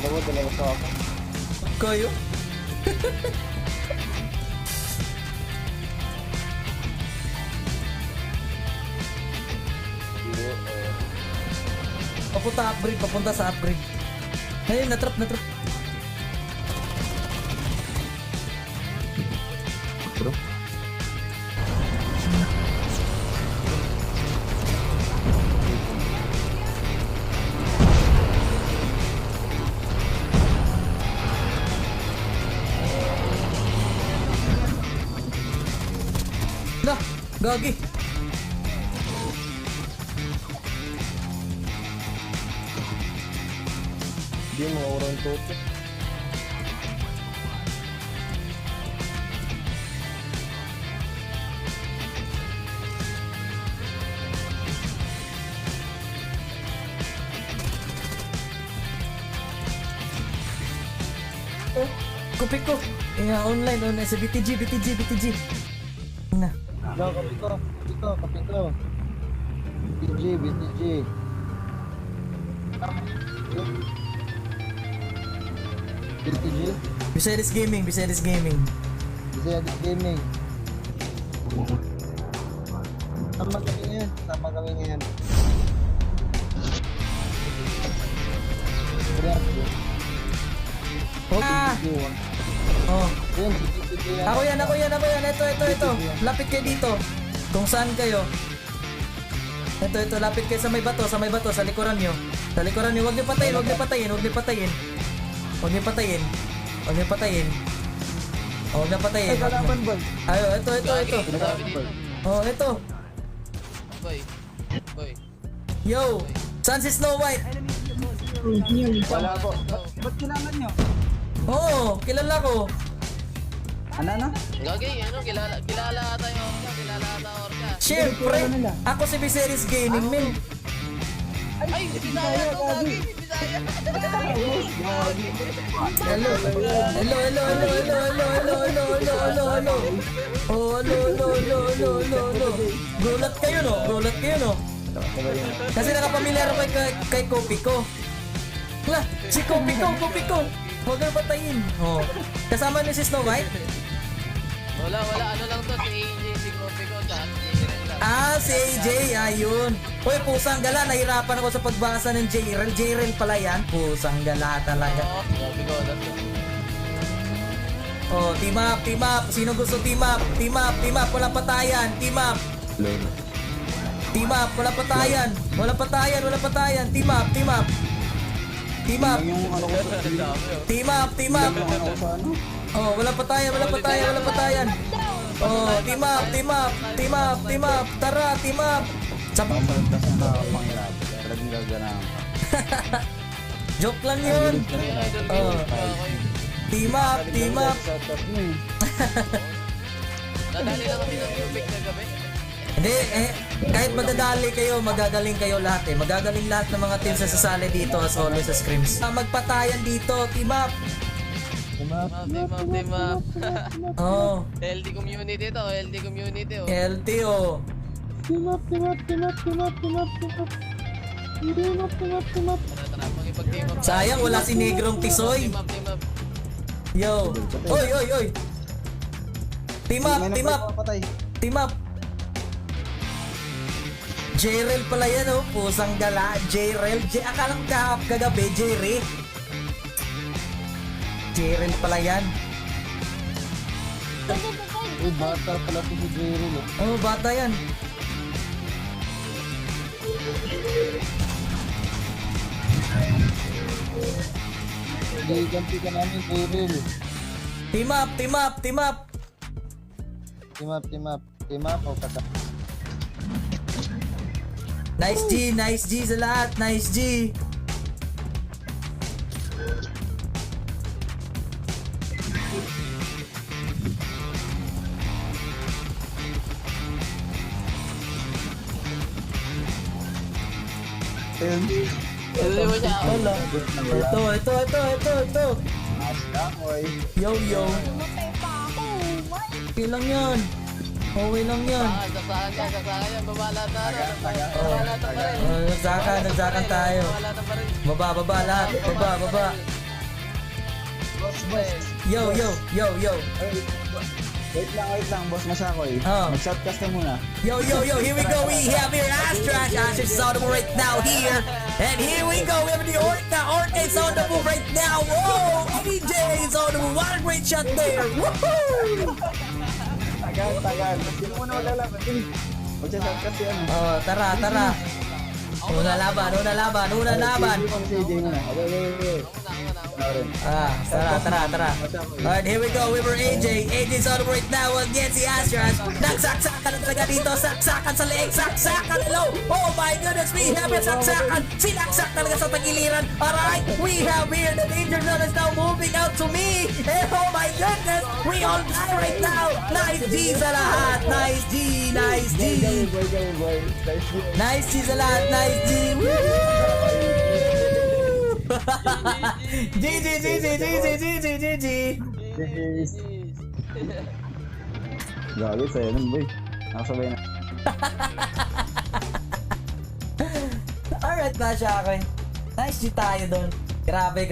Dalawa sa ako. Kayo? Papunta sa upgrade. Ayun, natrap. Bro. Lah, gagi. Di mga orang tuto. Kupik ko. Online sa BTG. Na. Daw, kape ko. BTG. BTG. Viserys Gaming. Bisaya this gaming. Sama kami ngayon. Ah! Oh. Ako yan. Ito. Lapit kayo dito. Kung saan kayo. Ito, lapit kayo sa may bato, sa likuran nyo. Huwag niyo patayin. Ay, kalaban boy. Ayo, ito. Oh, ito. Boy. Yo! Saan si Snow White? Wala po. Ba't kailangan nyo? Oo, kilala ko. Ano? Gagi, kilala ata yung orka, Siyempre, ako si Viserys Gaming, men. Ay, Bisaya to, Gagi, Bisaya. Hello. Oh, hello. Gulat kayo, no? Kasi nakapamilyar ako kay Kopi ko. Lah, si Kopi ko. Huwag na patayin. Oh. Kasama niyo si Snow White? Wala, ano lang to, si AJ, si Kopi ko, tsaka si Jiren lang. Ah, si AJ, ayun. Uy, pusang gala, nahirapan ako sa pagbasa ng J-Rel. J-Rel pala yan. Pusang gala talaga. Oo, Kopi ko, that's it. Oh, team up. Sino gusto team up? Team up, walang patayan. Team up, walang patayan. Team up. Yung ano ko sa Team up. Oh, walang patayan. Oh, team up. Tara, team up. Ang malagdas na pangirap. Talagang gaganaan. Joke lang yun. Oh, team up. Nadali lang kami ng Cubic na gabi. Hindi, kahit magdadali kayo, magagaling kayo lahat eh. Magagaling lahat ng mga teams na sasali dito as always sa scrims. Magpatayan dito, team up. Team up. Oh, LD community to, LD community oh. LTO. Tara, makipag-team up. Sayang, wala si Negrong Tisoy. Team up. Yo. Oy. Team up. J-Rel pala yan oh. Pusang gala. J-Rel. Akalang kagabi, Jerry. J-Rel pala yan. Uy, bata pala ito si Jerry. Oh, bata yan. Ganti ka namin, Jerry. Team up. Team up o kata. Nice G sa lahat. Nice G. LD mo siya. Wala. Ito. Oy. Yo. Okay lang yan. Saksakan yan, babala na rin. Babala na pa rin. Nagsakan tayo. Babala na pa rin. Baba lahat. Baba. Yo, yo, yo, yo. Wait lang, boss Masakoy. Oh. Mag-shoutcast na muna. Yo, yo, yo, here we go. We have here Astrash. Astrash is on the move right now here. And here we go. We have the Orca. Orca is on the move right now. Whoa! AJ is on the move. What a great shot there. Woohoo! Tagal. Sino muna maglalaban? Sino? Mag-shoutcast yan. Oh, tara, tara. Una laban. Si AJ muna. Okay. Tara. Alright, here we go. We were AJ. AJ's on the move right now against the Astrash. Nagsaksakan na talaga dito. Saksakan sa leeg. Saksakan low. Oh my goodness. We have it. Saksakan. Sinaksak talaga sa tagiliran. Alright, we have here the danger zone is now moving out to me. And oh my goodness. We all die right now. Nice G sa lahat. Nice G. Nice G sa lahat. Nice G. Woo! GG. Grabe, sa'yo nun, boy. Nakasabay na. Alright na siya ako. Nice G tayo doon. Grabe.